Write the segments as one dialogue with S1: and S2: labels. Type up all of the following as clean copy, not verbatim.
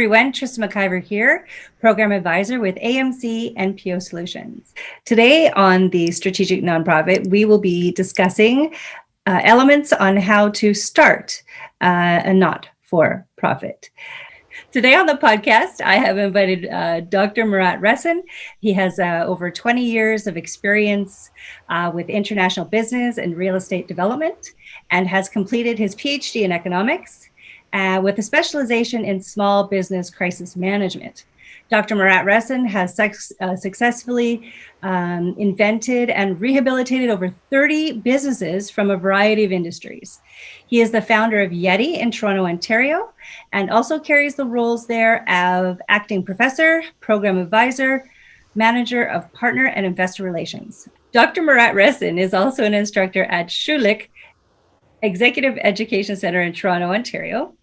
S1: everyone, Tristan McIver here, Program Advisor with AMC NPO Solutions. Today on the Strategic Nonprofit, we will be discussing elements on how to start a not-for-profit. Today on the podcast, I have invited Dr. Marat Ressin. He has over 20 years of experience with international business and real estate development and has completed his Ph.D. in economics with a specialization in small business crisis management. Dr. Marat Ressin has successfully invented and rehabilitated over 30 businesses from a variety of industries. He is the founder of YETI in Toronto, Ontario, and also carries the roles there of acting professor, program advisor, manager of partner and investor relations. Dr. Marat Ressin is also an instructor at Schulich Executive Education Center in Toronto, Ontario,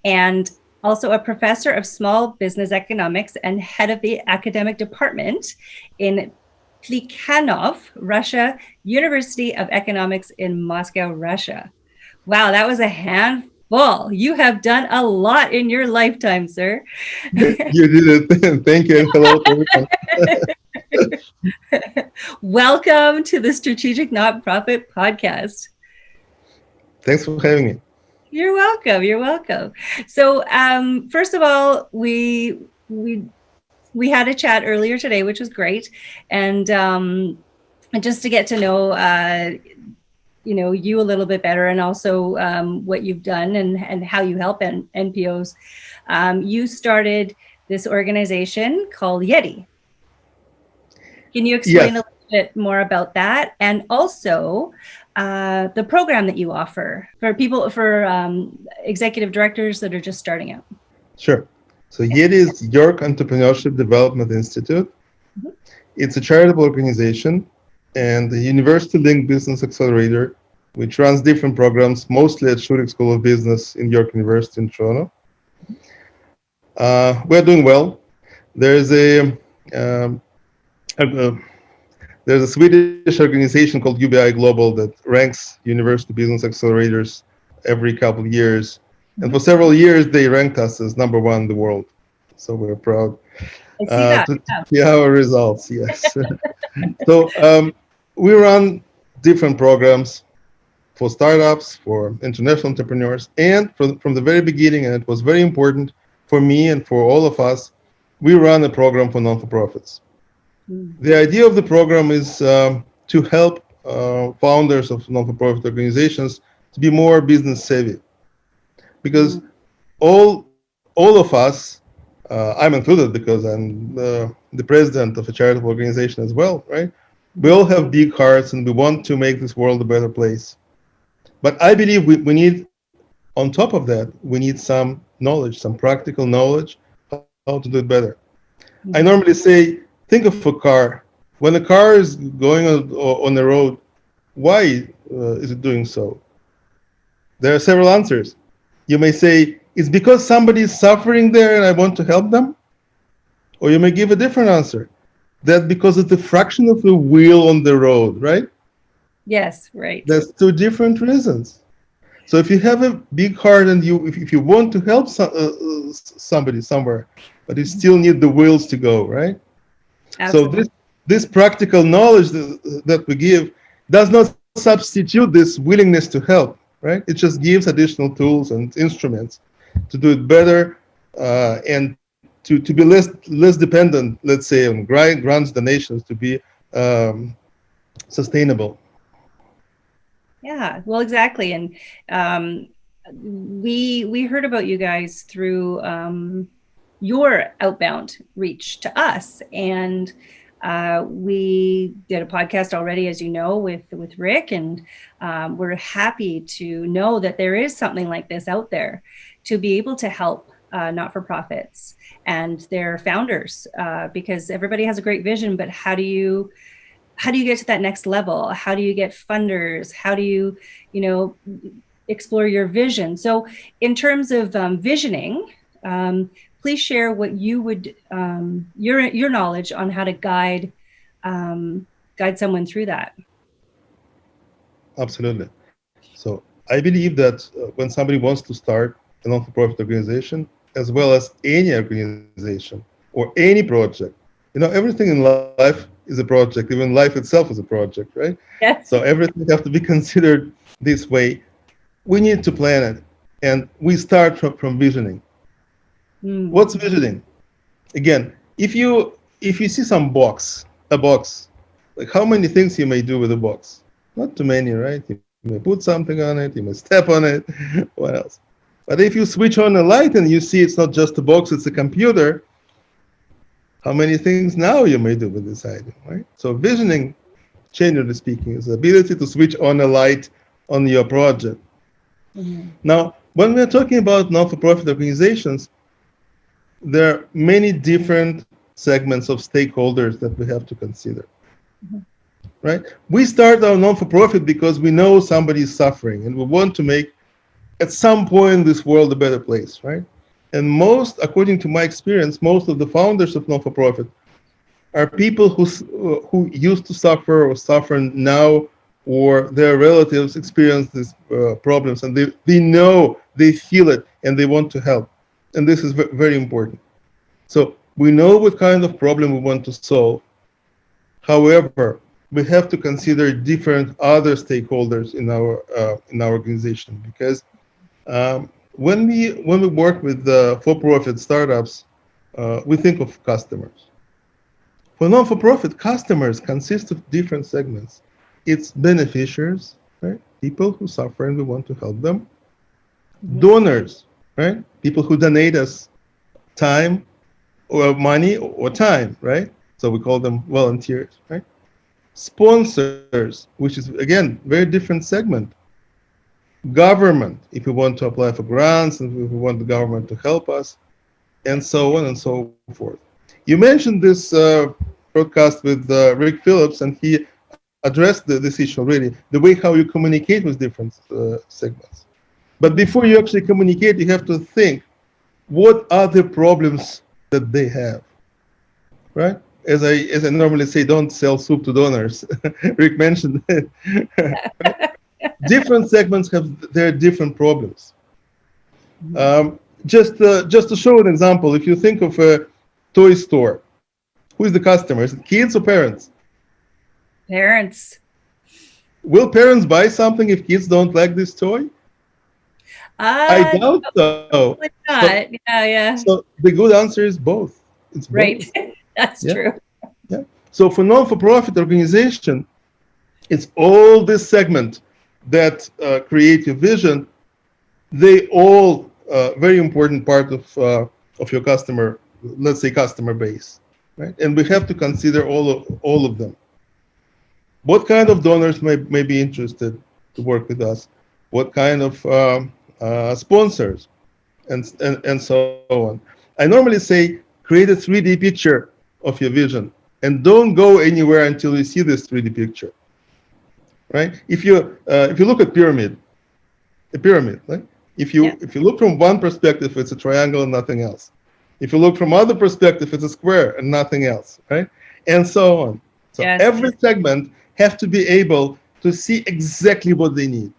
S1: and also a professor of small business economics and head of the academic department in Plekhanov, Russia, University of Economics in Moscow, Russia. Wow, that was a handful. You have done a lot in your lifetime, sir.
S2: You did it. Thank you, and hello to
S1: everyone. Welcome to the Strategic Nonprofit Podcast.
S2: Thanks for having me.
S1: You're welcome. You're welcome. So, first of all, we had a chat earlier today, which was great, and just to get to know, you a little bit better, and also what you've done and how you help NPOs. You started this organization called YETI. Can you explain a little bit more about that, and also the program that you offer for people, for executive directors that are just starting out?
S2: Sure. So YETI is York Entrepreneurship Development Institute. Mm-hmm. It's a charitable organization and a university-linked business accelerator, which runs different programs, mostly at Schulich School of Business in York University in Toronto. We're doing well. There's a Swedish organization called UBI Global that ranks university business accelerators every couple of years. And for several years, they ranked us as number one in the world. So we're proud to see our results, yes. So we run different programs for startups, for international entrepreneurs. And from the very beginning, and it was very important for me and for all of us, we run a program for non-for-profits. The idea of the program is to help founders of non-for-profit organizations to be more business savvy, because all of us, I'm included because I'm the president of a charitable organization as well, right? We all have big hearts and we want to make this world a better place. But I believe we need, on top of that, we need some knowledge, some practical knowledge, how to do it better. I normally say, think of a car. When a car is going on the road, why is it doing so? There are several answers. You may say, it's because somebody is suffering there and I want to help them. Or you may give a different answer. That because of the fraction of the wheel on the road, right?
S1: Yes, right.
S2: That's two different reasons. So if you have a big heart and if you want to help somebody somewhere, but you still need the wheels to go, right? Absolutely. So this practical knowledge that we give does not substitute this willingness to help, right? It just gives additional tools and instruments to do it better and to be less dependent, let's say, on grants, donations, to be sustainable.
S1: Yeah, well, exactly. And we heard about you guys through your outbound reach to us, and we did a podcast already, as you know, with Rick, and we're happy to know that there is something like this out there to be able to help not-for-profits and their founders, because everybody has a great vision, but how do you get to that next level? How do you get funders? How do you explore your vision? So in terms of visioning, please share what you would, your knowledge on how to guide someone through that.
S2: Absolutely. So I believe that when somebody wants to start a non-for-profit organization, as well as any organization or any project. Everything in life is a project. Even life itself is a project, right?
S1: Yes.
S2: So everything has to be considered this way. We need to plan it, and we start from visioning.
S1: Mm.
S2: What's visioning? Again, if you see a box, like how many things you may do with a box? Not too many, right? You may put something on it, you may step on it. What else? But if you switch on a light and you see it's not just a box, it's a computer, how many things now you may do with this item, right? So visioning, generally speaking, is the ability to switch on a light on your project.
S1: Mhm.
S2: Now, when we're talking about non-for-profit organizations, there are many different segments of stakeholders that we have to consider, right? We start our non-for-profit because we know somebody is suffering and we want to make, at some point, this world a better place, right? And according to my experience, most of the founders of non-for-profit are people who used to suffer or suffer now, or their relatives experience these problems, and they know, they feel it, and they want to help. And this is very important. So we know what kind of problem we want to solve. However, we have to consider different other stakeholders in our organization, because when we work with for-profit startups, we think of customers. For non-for-profit, customers consist of different segments. It's beneficiaries, right? People who suffer and we want to help them.
S1: Mhm.
S2: Donors, right? People who donate us time or money or time, right? So we call them volunteers, right? Sponsors, which is again very different segment. Government, if we want to apply for grants and if we want the government to help us, and so on and so forth. You mentioned this broadcast with Rick Phillips, and he addressed this issue already, the way how you communicate with different segments. But before you actually communicate, you have to think, what are the problems that they have, right? As I normally say, don't sell soup to donors. Rick mentioned it. Different segments have their different problems.
S1: Mhm.
S2: Just to show an example, if you think of a toy store, who is the customer? Is it kids or parents?
S1: Parents.
S2: Will parents buy something if kids don't like this toy? I
S1: Uh,
S2: doubt so.
S1: Probably
S2: So,
S1: not. Yeah, yeah.
S2: so the good answer is both. It's
S1: Right.
S2: both.
S1: That's
S2: Yeah,
S1: true.
S2: yeah. So for non-for-profit organization, it's all this segment that create your vision. They all very important part of your customer, let's say customer base, right? And we have to consider all of them. What kind of donors may be interested to work with us? What kind of sponsors, and so on. I normally say, create a 3D picture of your vision, and don't go anywhere until you see this 3D picture, right? If you look at a pyramid, right? If
S1: Yeah.
S2: you if you look from one perspective, it's a triangle and nothing else. If you look from other perspective, it's a square and nothing else, right? And so on. So
S1: Yes.
S2: every segment have to be able to see exactly what they need.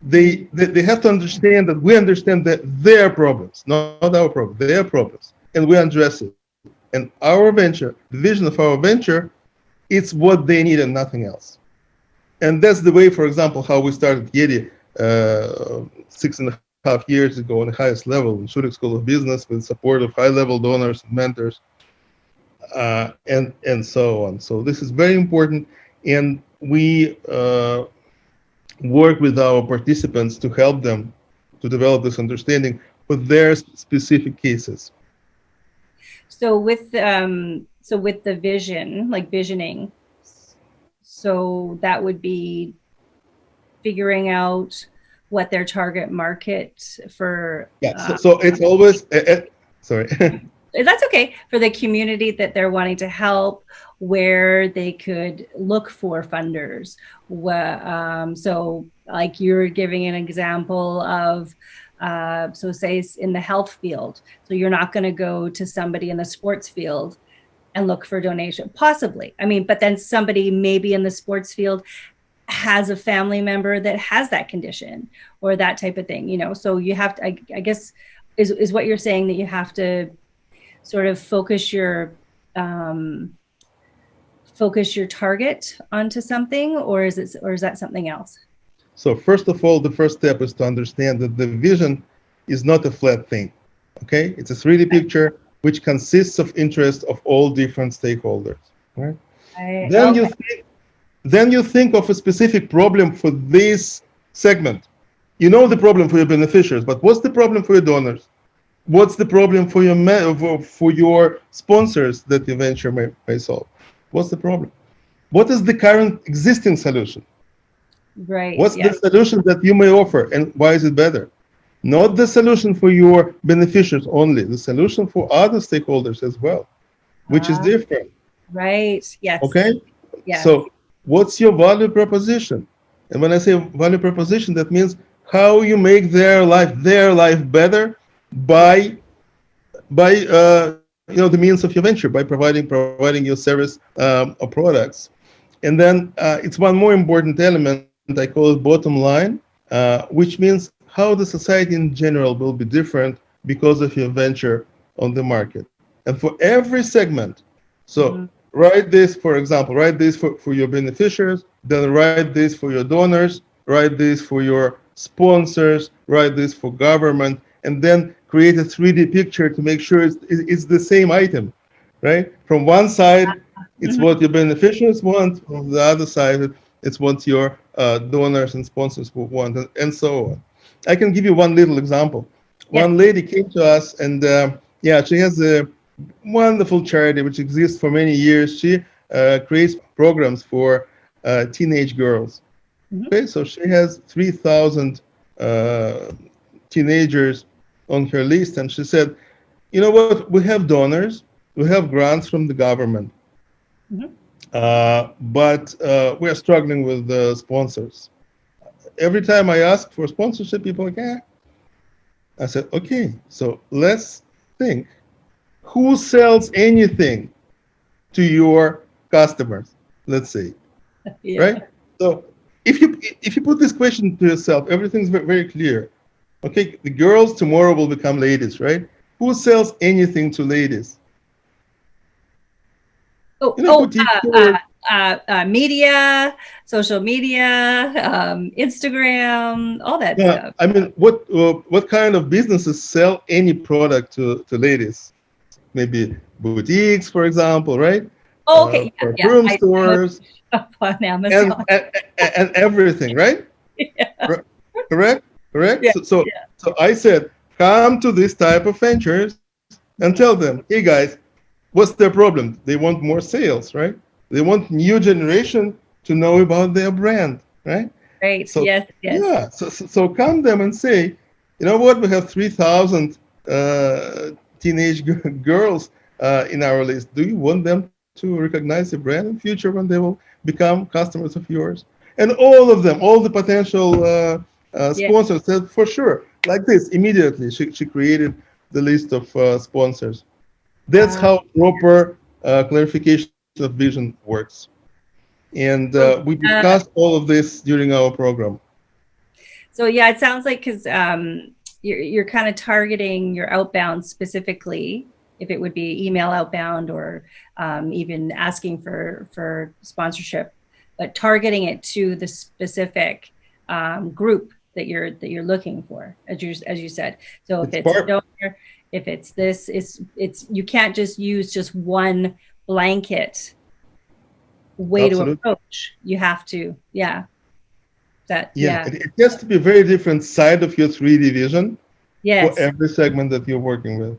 S2: They have to understand that we understand that their problems, not our problems, their problems, and we address it. And our venture, the vision of our venture, it's what they need and nothing else. And that's the way, for example, how we started YETI 6.5 years ago on the highest level in Zurich School of Business, with support of high-level donors and mentors, and so on. So this is very important, and we work with our participants to help them to develop this understanding for their specific cases.
S1: So with the vision, like visioning, so that would be figuring out what their target market for
S2: Yeah. So it's always sorry.
S1: that's okay, for the community that they're wanting to help, where they could look for funders. So like you're giving an example of so say in the health field, so you're not going to go to somebody in the sports field and look for donation, possibly, I mean, but then somebody maybe in the sports field has a family member that has that condition or that type of thing, so you have to, I guess is what you're saying, that you have to sort of um, focus your target onto something, or is that something else?
S2: So first of all, the first step is to understand that the vision is not a flat thing. Okay, it's a 3D picture which consists of interest of all different stakeholders. Right? Then you
S1: Okay.
S2: think, then you think of a specific problem for this segment. You know the problem for your beneficiaries, but what's the problem for your donors? What's the problem for your sponsors that your venture may solve? What's the problem? What is the current existing solution?
S1: Right.
S2: What's the
S1: Yes.
S2: solution that you may offer, and why is it better? Not the solution for your beneficiaries only, the solution for other stakeholders as well, which is
S1: Ah,
S2: different.
S1: right. Yes.
S2: Okay?
S1: Yes.
S2: So, what's your value proposition? And when I say value proposition, that means how you make their life better
S1: Yeah.
S2: by the means of your venture, by providing your service or products. And then it's one more important element. I call it bottom line, which means how the society in general will be different because of your venture on the market. And for every segment, so
S1: Mm-hmm.
S2: write this, for example, write this for your beneficiaries, then write this for your donors, write this for your sponsors, write this for government, and then create a 3D picture to make sure it's the same item, right? From one side, it's
S1: Mm-hmm.
S2: what your beneficiaries want. From the other side, it's what your donors and sponsors will want, and so on. I can give you one little example.
S1: Yes.
S2: One lady came to us, and yeah, she has a wonderful charity which exists for many years. She creates programs for teenage girls.
S1: Mm-hmm.
S2: Okay, so she has 3,000 teenagers on her list, and she said, "You know what? We have donors, we have grants from the government,
S1: Mm-hmm.
S2: but we are struggling with the sponsors. Every time I ask for sponsorship, people are like, eh." I said, "Okay, so let's think. Who sells anything to your customers? Let's say,
S1: Yeah.
S2: right? So if you put this question to yourself, everything's very clear. Okay, the girls tomorrow will become ladies, right? Who sells anything to ladies?
S1: Oh,
S2: You know,
S1: oh,
S2: boutique stores.
S1: media, social media, Instagram, all that
S2: Yeah,
S1: stuff.
S2: I mean, what kind of businesses sell any product to ladies? Maybe boutiques, for example, right?
S1: Oh, okay. Yeah. Yeah.
S2: Perfume
S1: I mostly
S2: stores
S1: shop on
S2: and,
S1: Amazon.
S2: and and everything, right?
S1: Yeah.
S2: Cor- Correct, correct.
S1: Yeah.
S2: So I said, come to this type of ventures and tell them, hey guys, what's their problem? They want more sales, right? They want new generation to know about their brand, right?
S1: Great.
S2: So
S1: Yes. Yes.
S2: yeah, so come them and say, you know what? We have 3,000 teenage girls in our list. Do you want them to recognize the brand in future when they will become customers of yours? And all of them, all the potential
S1: Yeah.
S2: sponsors said, for sure, like this, immediately she created the list of sponsors. That's
S1: Uh,
S2: how proper clarification of vision works. And
S1: so,
S2: we discussed all of this during our program.
S1: so yeah, it sounds like because you're kind of targeting your outbound specifically, if it would be email outbound or even asking for sponsorship, but targeting it to the specific group that you're looking for, as you said. So if
S2: It's
S1: it's a
S2: part,
S1: donor, if it's this, it's you can't just use just one blanket way to
S2: absolutely.
S1: approach. You have to, yeah,
S2: Yeah,
S1: yeah,
S2: it has to be a very different side of your 3D vision for
S1: yes,
S2: every segment that you're working with.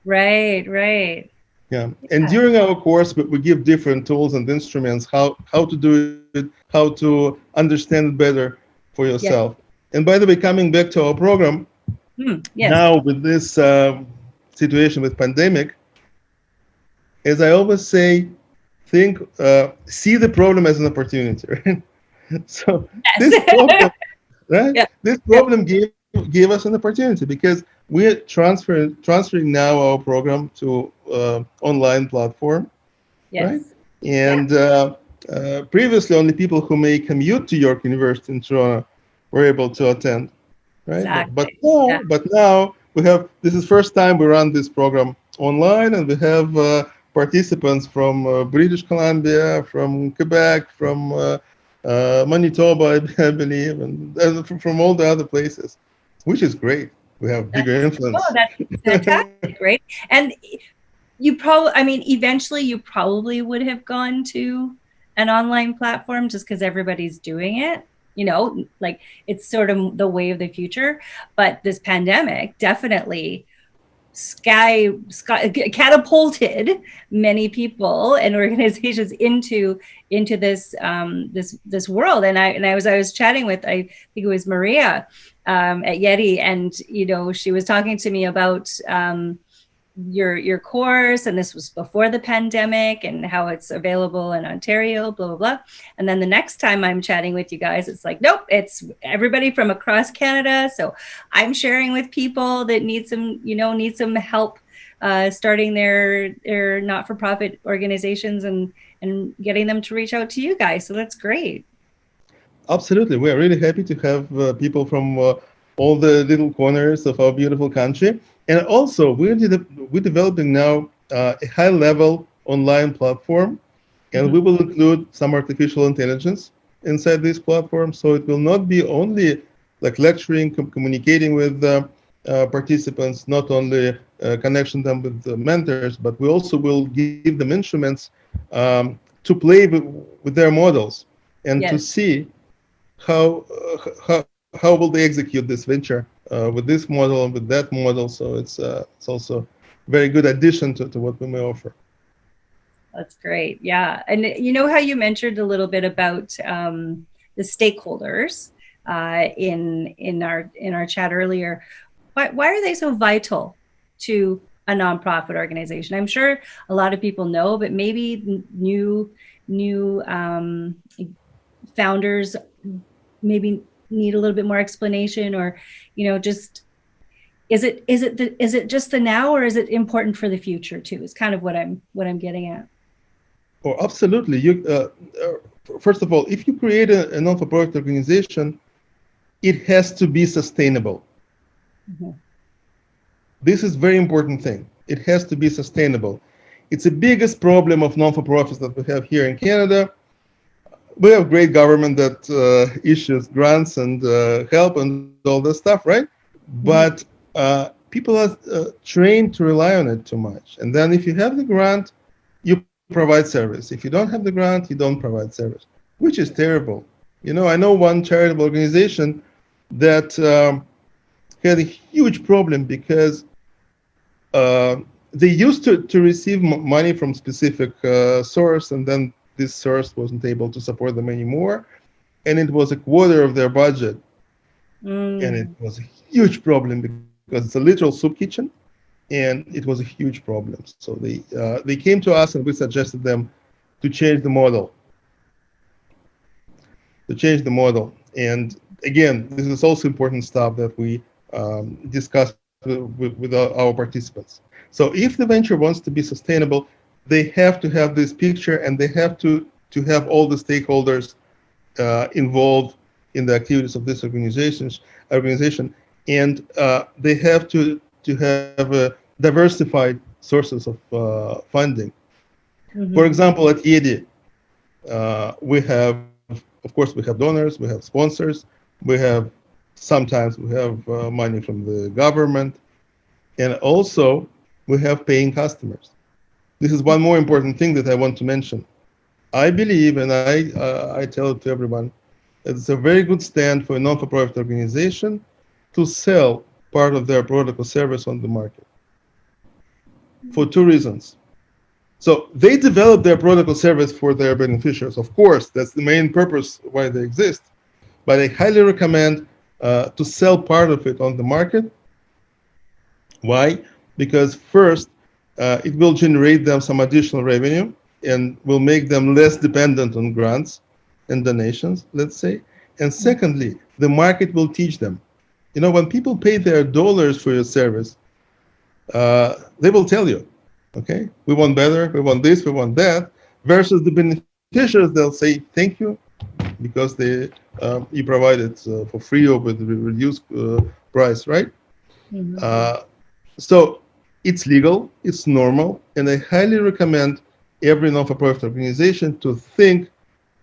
S1: right, right.
S2: Yeah, and
S1: Yeah.
S2: during our course, we give different tools and instruments how to do it, how to understand it better for
S1: Yes.
S2: yourself. And by the way, coming back to our program,
S1: Yes.
S2: now with this situation with pandemic, as I always say, see the problem as an opportunity. Right? So this
S1: Yes.
S2: problem, right?
S1: Yeah.
S2: This
S1: Yeah.
S2: problem gave us an opportunity because we're transferring now our program to online platform, right?
S1: Yes. Yeah.
S2: And previously, only people who may commute to York University in Toronto were able to attend, right? But
S1: Exactly. Yeah.
S2: now this is first time we run this program online, and we have participants from British Columbia, from Quebec, from Manitoba, I believe, and from all the other places, which is great. We have bigger
S1: Oh,
S2: influence.
S1: that's fantastic, right? And you probably, I mean, eventually you probably would have gone to an online platform just because everybody's doing it, like it's sort of the way of the future. But this pandemic definitely sky catapulted many people and organizations into this world. And I was chatting with, I think it was Maria at YETI, and she was talking to me about your course, and this was before the pandemic, and how it's available in Ontario, blah blah blah. And then the next time I'm chatting with you guys, it's like, nope, it's everybody from across Canada. So I'm sharing with people that need some help starting their not-for-profit organizations, and getting them to reach out to you guys. So that's great.
S2: Absolutely. We are really happy to have people from all the little corners of our beautiful country. And also, we're developing now a high-level online platform, and we will include some artificial intelligence inside this platform. So it will not be only like lecturing, communicating with participants, not only connection them with the mentors, but we also will give them instruments to play with their models, and to see how how will they execute this venture with this model and with that model. So it's also a very good addition to what we may offer.
S1: That's great. Yeah. And how you mentioned a little bit about the stakeholders in our chat earlier. Why are they so vital to a nonprofit organization? I'm sure a lot of people know, but maybe new founders maybe need a little bit more explanation, or just is it just the now, or is it important for the future too? Is kind of what I'm getting at.
S2: Oh, absolutely. First of all, if you create a non-for-profit organization, it has to be sustainable. This is a very important thing. It has to be sustainable. It's the biggest problem of non-for-profits that we have here in Canada. We have great government that issues grants and help and all this stuff, right? But people are trained to rely on it too much. And then if you have the grant, you provide service. If you don't have the grant, you don't provide service, which is terrible. I know one charitable organization that had a huge problem because they used to receive money from specific source, and then this source wasn't able to support them anymore, and it was a quarter of their budget. And it was a huge problem because it's a literal soup kitchen, and it was a huge problem. So they came to us, and we suggested them to change the model. And again, this is also important stuff that we discuss with our participants. So if the venture wants to be sustainable, they have to have this picture, and they have to have all the stakeholders involved in the activities of this organization, and they have to have diversified sources of funding. For example, at YETI, we have, of course, we have donors, we have sponsors, sometimes we have money from the government, and also we have paying customers. This is one more important thing that I want to mention. I believe, and I tell it to everyone, it's a very good stand for a non-for-profit organization to sell part of their product or service on the market for two reasons. So they develop their product or service for their beneficiaries. Of course, that's the main purpose why they exist. But I highly recommend to sell part of it on the market. Why? Because first, it will generate them some additional revenue and will make them less dependent on grants and donations, let's say. And secondly, the market will teach them. When people pay their dollars for your service, they will tell you, okay, we want better, we want this, we want that, versus the beneficiaries, they'll say thank you because you provide it for free or with a reduced price, right? So it's legal, it's normal, and I highly recommend every non-for-profit organization to think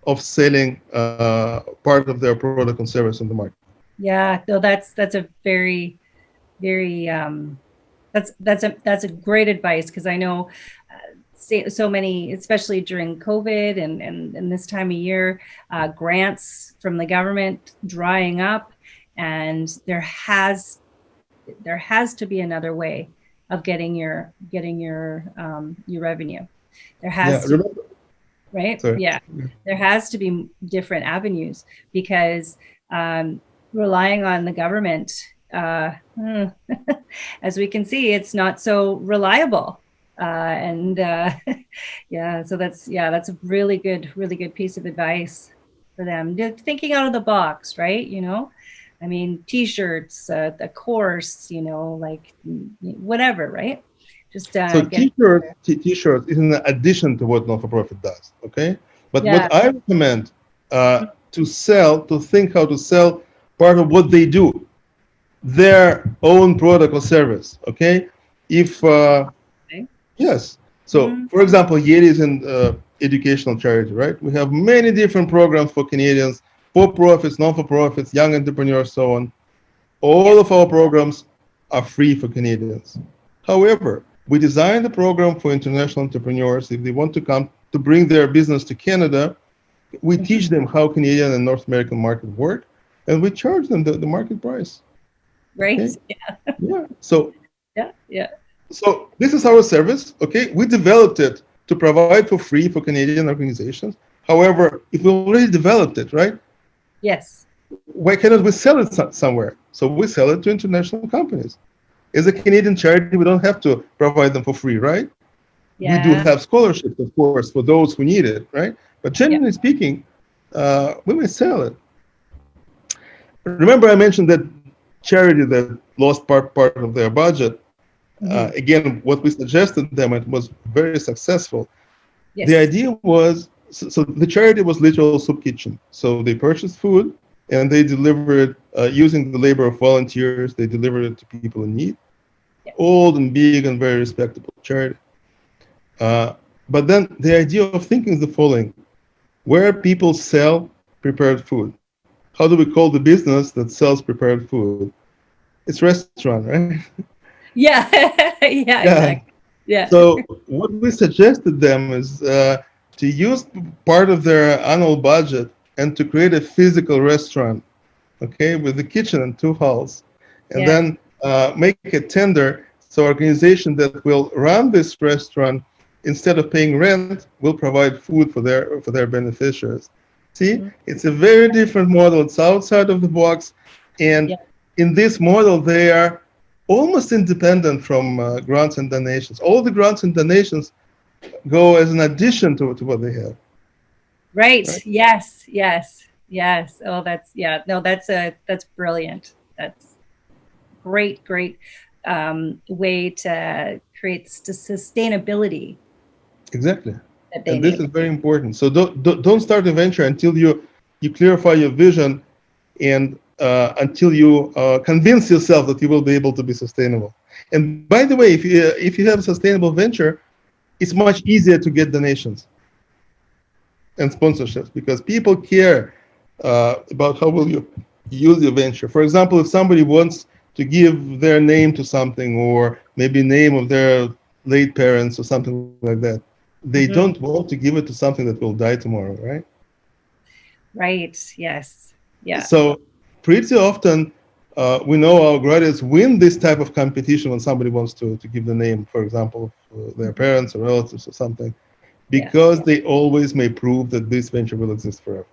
S2: of selling part of their product and service on the market.
S1: Yeah, no, that's a very, very that's a great advice, because I know so many, especially during COVID and this time of year, grants from the government drying up, and there has to be another way of getting your revenue. There
S2: Yeah,
S1: has to,
S2: remember,
S1: right?
S2: sorry.
S1: Yeah, there has to be different avenues, because um, relying on the government, uh, as we can see, it's not so reliable. And yeah, so that's a really good piece of advice for them. Thinking out of the box, right? I mean, T-shirts, the course, like whatever, right? Just
S2: So
S1: get
S2: t-shirts is in addition to what non-for-profit does, okay? But
S1: yeah.
S2: what I recommend to think how to sell part of what they do, their own product or service, okay? If
S1: Okay.
S2: Yes. So,
S1: Mm-hmm.
S2: for example, YETI is an educational charity, right? We have many different programs for Canadians, for profits, non for profits, young entrepreneurs, so on.
S1: Yeah.
S2: All of our programs are free for Canadians. However, we designed the program for international entrepreneurs. If they want to come to bring their business to Canada, we
S1: Mm-hmm.
S2: teach them how Canadian and North American market work, and we charge them the market price.
S1: Right.
S2: Okay? Yeah. So
S1: Yeah. Yeah.
S2: So this is our service, okay? We developed it to provide for free for Canadian organizations. However, if we already developed it, right,
S1: Yes.
S2: why cannot we sell it somewhere? So we sell it to international companies. As a Canadian charity, we don't have to provide them for free, right? We do
S1: Yeah.
S2: have scholarships, of course, for those who need it, right? But
S1: Yeah.
S2: generally speaking, we may sell it. Remember, I mentioned that charity that lost part of their budget.
S1: Mm-hmm.
S2: Again, what we suggested them, it was very successful. The
S1: Yes.
S2: idea was, so the charity was literal soup kitchen. So they purchased food and they delivered using the labor of volunteers. They delivered it to people in need,
S1: Yeah.
S2: old and big and very respectable charity. But then the idea of thinking is the following: where people sell prepared food. How do we call the business that sells prepared food? It's restaurant, right?
S1: Yeah. Yeah.
S2: Yeah.
S1: Exactly. Yeah.
S2: So what we suggested them is to use part of their annual budget and to create a physical restaurant, okay, with the kitchen and two halls, and
S1: Yeah.
S2: then make it tender. So organization that will run this restaurant, instead of paying rent, will provide food for their beneficiaries. See,
S1: Mhm.
S2: it's a very different model. It's outside of the box,
S1: Yeah.
S2: and in this model, they are almost independent from grants and donations. All the grants and donations go as an addition to what they have.
S1: Right.
S2: Right?
S1: Yes. Yes. Yes. Oh, yeah. No, that's brilliant. That's great way to create the sustainability
S2: Exactly.
S1: that they
S2: And this
S1: need.
S2: is very important. So don't start a venture until you clarify your vision and until you convince yourself that you will be able to be sustainable. And by the way, if you have a sustainable venture, it's much easier to get donations and sponsorships because people care about how will you use your venture. For example, if somebody wants to give their name to something or maybe name of their late parents or something like that, they don't
S1: Mhm.
S2: want to give it to something that will die tomorrow, right?
S1: Right. Yes. Yeah.
S2: So pretty often we know our graduates win this type of competition when somebody wants to give the name, for example, of their
S1: Mhm.
S2: parents or relatives or something,
S1: Yeah.
S2: because they always may prove that this venture will exist forever.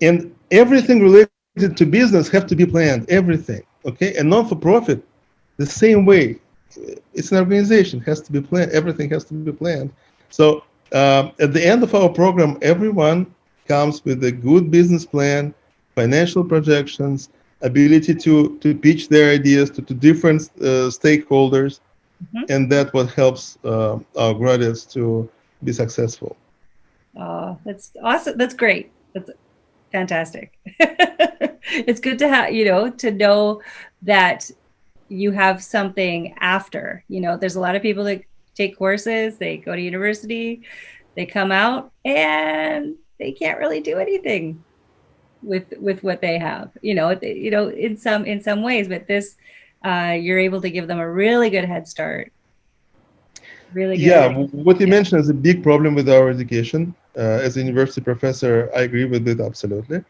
S2: And everything related to business have to be planned, everything, okay? And non-for-profit, the same way. It's an organization, has to be planned, everything has to be planned. So at the end of our program, everyone comes with a good business plan, financial projections, ability to pitch their ideas to different stakeholders,
S1: Mhm.
S2: and that what helps our graduates to be successful.
S1: Oh, that's awesome. That's great. That's fantastic. It's good to have, to know that you have something after. There's a lot of people that take courses, they go to university, they come out, and they can't really do anything with what they have. In some ways, but this, you're able to give them a really good head start. Really
S2: Yeah,
S1: good.
S2: what you
S1: Yeah.
S2: mentioned is a big problem with our education. As a university professor, I agree with it absolutely,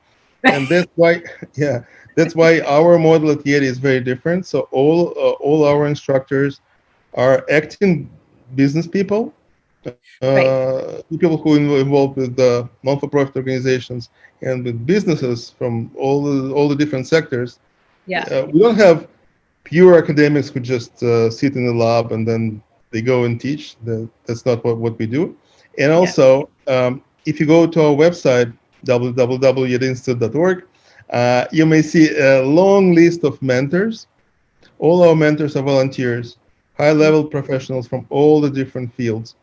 S2: and that's why, yeah, that's why our model at YETI is very different. So all our instructors are acting business people,
S1: Right.
S2: people who involved with the non-for-profit organizations and with businesses from all the different sectors.
S1: Yeah.
S2: We don't have pure academics who just sit in the lab and then they go and teach. That's not what we do. And
S1: Yeah.
S2: also, if you go to our website, www.yetinstitute.org, you may see a long list of mentors. All our mentors are volunteers, high-level professionals from all the different fields.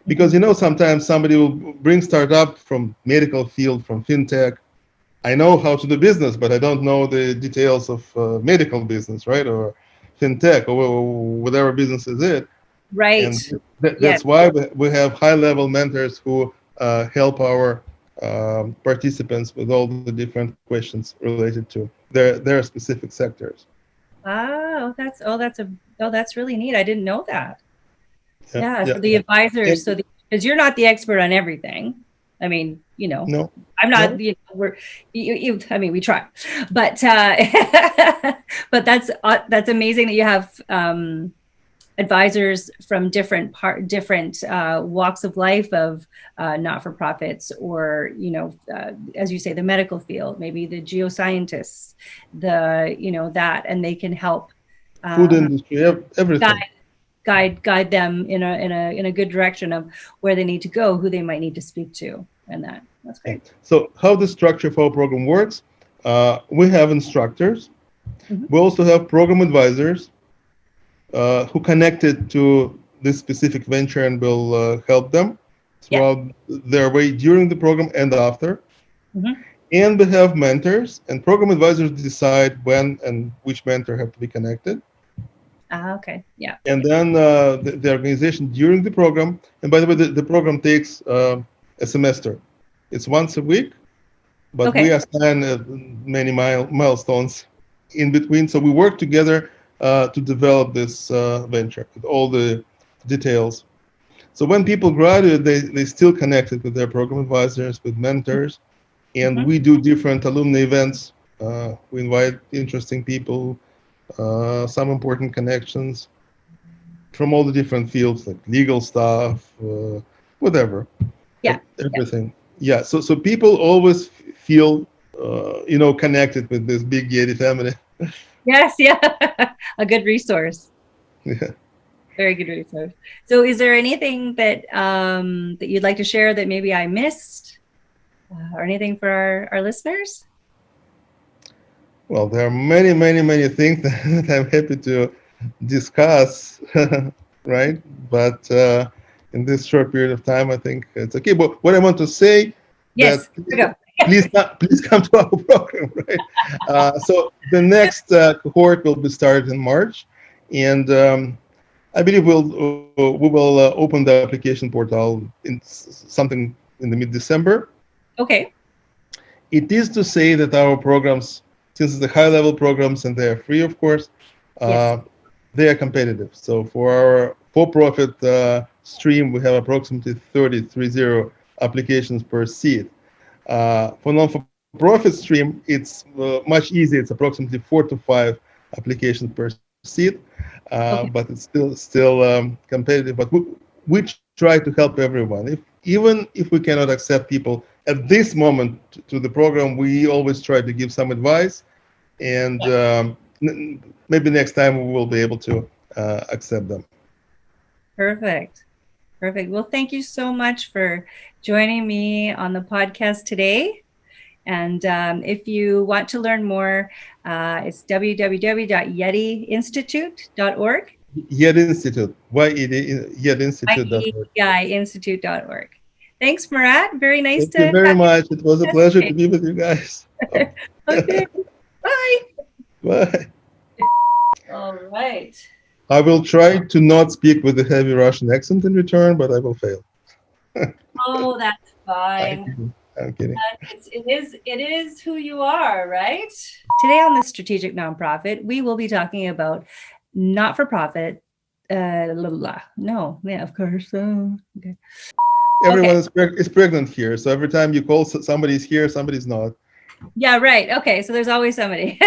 S2: Because sometimes somebody will bring startup from medical field, from fintech. I know how to do business, but I don't know the details of medical business, right? Or fintech or whatever business is it. And
S1: Right. Yes.
S2: that's why we have high-level mentors who help our participants with all the different questions related to their specific sectors.
S1: That's really neat. I didn't know that.
S2: Yeah,
S1: Yeah.
S2: yeah,
S1: So the
S2: yeah.
S1: advisors,
S2: And
S1: because you're not the expert on everything. I mean,
S2: no,
S1: I'm not,
S2: no,
S1: I mean, we try, but, but that's amazing that you have, advisors from different walks of life of not-for-profits, or as you say, the medical field, maybe the geoscientists, that, and they can help
S2: food
S1: um,
S2: industry, everything.
S1: guide them in a good direction of where they need to go, who they might need to speak to, and that's
S2: Yeah.
S1: great.
S2: So how the structure of our program works, we have instructors.
S1: Mhm.
S2: We also have program advisors who connected to this specific venture and will help them
S1: Yeah.
S2: throughout their way during the program and after.
S1: Mhm.
S2: And we have mentors, and program advisors decide when and which mentor have to be connected.
S1: Okay. Yeah.
S2: And then the organization during the program, and by the way, the program takes a semester. It's once a week, but we
S1: Okay.
S2: assign many milestones in between. So we work together to develop this venture with all the details. So when people graduate, they still connected with their program advisors, with mentors, and
S1: Mhm.
S2: we do different alumni events. We invite interesting people, some important connections from all the different fields, like legal stuff, whatever,
S1: Yeah. Yeah.
S2: everything. Yeah. So people always feel, connected with this big Yeti family.
S1: Yes. Yeah. A good resource.
S2: Yeah.
S1: Very good resource. So, is there anything that you'd like to share that maybe I missed, or anything for our listeners?
S2: Well, there are many, many, many things that I'm happy to discuss, right? But in this short period of time, I think it's okay. But what I want to say that
S1: Yes. Here
S2: please come to our program, right? So the next cohort will be started in March, and I believe we will open the application portal in something in the mid-December.
S1: we go. Okay.
S2: It is to say that our programs, since it's the high-level programs and they are free, of course,
S1: Yes.
S2: uh, they are competitive. So for our for-profit stream, we have approximately 30 applications per seat. For non-for-profit stream, it's much easier. It's approximately 4 to 5 applications per seat, but
S1: Okay.
S2: it's still competitive. But we try to help everyone. Even if we cannot accept people at this moment to the program, we always try to give some advice, and maybe next time we will be able to accept them.
S1: Perfect. Perfect. Well, thank you so much for joining me on the podcast today. And if you want to learn more, it's www.yetiinstitute.org.
S2: Yet Institute, yetinstitute.org.
S1: YETI-institute.org. Thanks, Marat. Very nice
S2: Thank
S1: to
S2: you
S1: have
S2: very
S1: you
S2: much. It was a
S1: with us
S2: pleasure to
S1: today.
S2: be with you guys.
S1: Okay. Bye.
S2: Bye.
S1: All right.
S2: I will try to not speak with a heavy Russian accent in return, but I will fail.
S1: Oh, that's
S2: I'm
S1: fine.
S2: kidding. I'm kidding.
S1: It is who you are, right? Today on the Strategic Nonprofit, we will be talking about not-for-profit. No, yeah, of course. Okay.
S2: Everyone is pregnant here, so every time you call, somebody's here, somebody's not.
S1: Yeah, right. Okay, so there's always somebody.